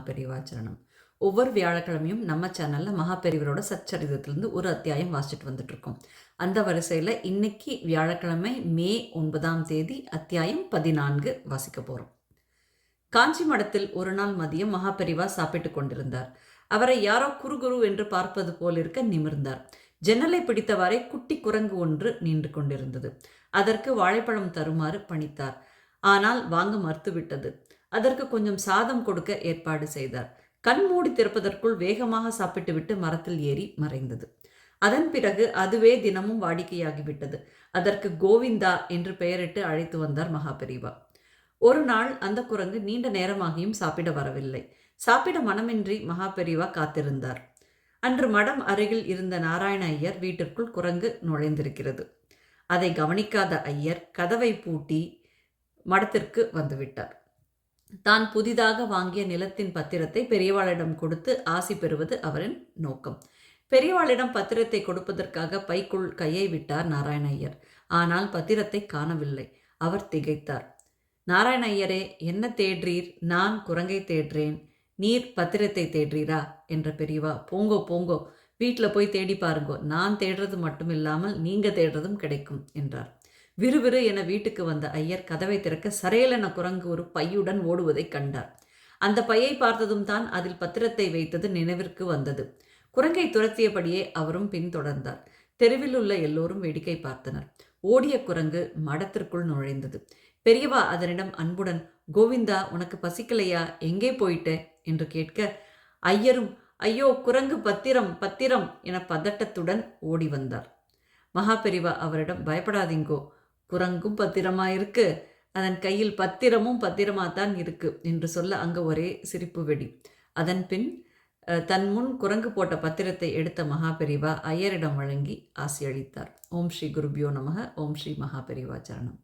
மகாபெரிவாச்சரணம். ஒவ்வொரு வியாழக்கிழமையும் நம்ம சேனலில் மகாபெரிவரோட சச்சரிதத்திலிருந்து ஒரு அத்தியாயம் வாசிச்சுட்டு வந்துட்டுருக்கோம். அந்த வரிசையில் இன்னைக்கு வியாழக்கிழமை மே 9 அத்தியாயம் 14 வாசிக்க போகிறோம். காஞ்சி மடத்தில் ஒரு நாள் மதியம் மகாபெரிவா சாப்பிட்டு கொண்டிருந்தார். அவரை யாரோ குறுகுரு என்று பார்ப்பது போல் இருக்க நிமிர்ந்தார். ஜன்னலை பிடித்தவாறே குட்டி குரங்கு ஒன்று நின்று கொண்டிருந்தது. அதற்கு வாழைப்பழம் தருமாறு பணித்தார். ஆனால் வாங்க மறுத்துவிட்டது. அதற்கு கொஞ்சம் சாதம் கொடுக்க ஏற்பாடு செய்தார். கண் மூடி திறப்பதற்குள் வேகமாக சாப்பிட்டுவிட்டு மரத்தில் ஏறி மறைந்தது. அதன் பிறகு அதுவே தினமும் வாடிக்கையாகிவிட்டது. அதற்கு கோவிந்தா என்று பெயரிட்டு அழைத்து வந்தார் மகாபெரிவா. ஒரு நாள் அந்த குரங்கு நீண்ட நேரமாகியும் சாப்பிட வரவில்லை. சாப்பிட மனமின்றி மகாபெரிவா காத்திருந்தார். அன்று மடம் அருகில் இருந்த நாராயண ஐயர் வீட்டிற்குள் குரங்கு நுழைந்திருக்கிறது. அதை கவனிக்காத ஐயர் கதவை பூட்டி மடத்திற்கு வந்துவிட்டார். தான் புதிதாக வாங்கிய நிலத்தின் பத்திரத்தை பெரியவாளிடம் கொடுத்து ஆசி பெறுவது அவரின் நோக்கம். பெரியவாளிடம் பத்திரத்தை கொடுப்பதற்காக பைக்குள் கையை விட்டார் நாராயண ஐயர். ஆனால் பத்திரத்தை காணவில்லை. அவர் திகைத்தார். நாராயண ஐயரே, என்ன தேடுறீர்? நான் குரங்கை தேடுறேன். நீர் பத்திரத்தை தேடுறீரா என்ற பெரியவா. போங்கோ போங்கோ, வீட்டில் போய் தேடி பாருங்கோ. நான் தேடுறது மட்டும் இல்லாமல் நீங்கள் தேடுறதும் கிடைக்கும் என்றார். விறுவிறு என வீட்டுக்கு வந்த ஐயர் கதவை திறக்க சரையலென குரங்கு ஒரு பையுடன் ஓடுவதை கண்டார். அந்த பையை பார்த்ததும் தான் அதில் பத்திரத்தை வைத்தது நினைவிற்கு வந்தது. குரங்கை துரத்தியபடியே அவரும் பின்தொடர்ந்தார். தெருவில் உள்ள எல்லோரும் வேடிக்கை பார்த்தனர். ஓடிய குரங்கு மடத்திற்குள் நுழைந்தது. பெரியவா அதனிடம் அன்புடன், கோவிந்தா, உனக்கு பசிக்கலையா? எங்கே போயிட்ட என்று கேட்க, ஐயரும், ஐயோ குரங்கு, பத்திரம் பத்திரம் என பதட்டத்துடன் ஓடி வந்தார். மகாபெரிவா அவரிடம், பயப்படாதீங்கோ, குரங்கும் பத்திரமாயிருக்கு, அதன் கையில் பத்திரமும் பத்திரமாத்தான் இருக்கு என்று சொல்ல அங்கு ஒரே சிரிப்பு வெடி. அதன் பின் தன் முன் குரங்கு போட்ட பத்திரத்தை எடுத்த மகாபெரிவா ஐயரிடம் வழங்கி ஆசியளித்தார். ஓம் ஸ்ரீ குருபியோ நமக. ஓம் ஸ்ரீ மகாபெரிவா சரணம்.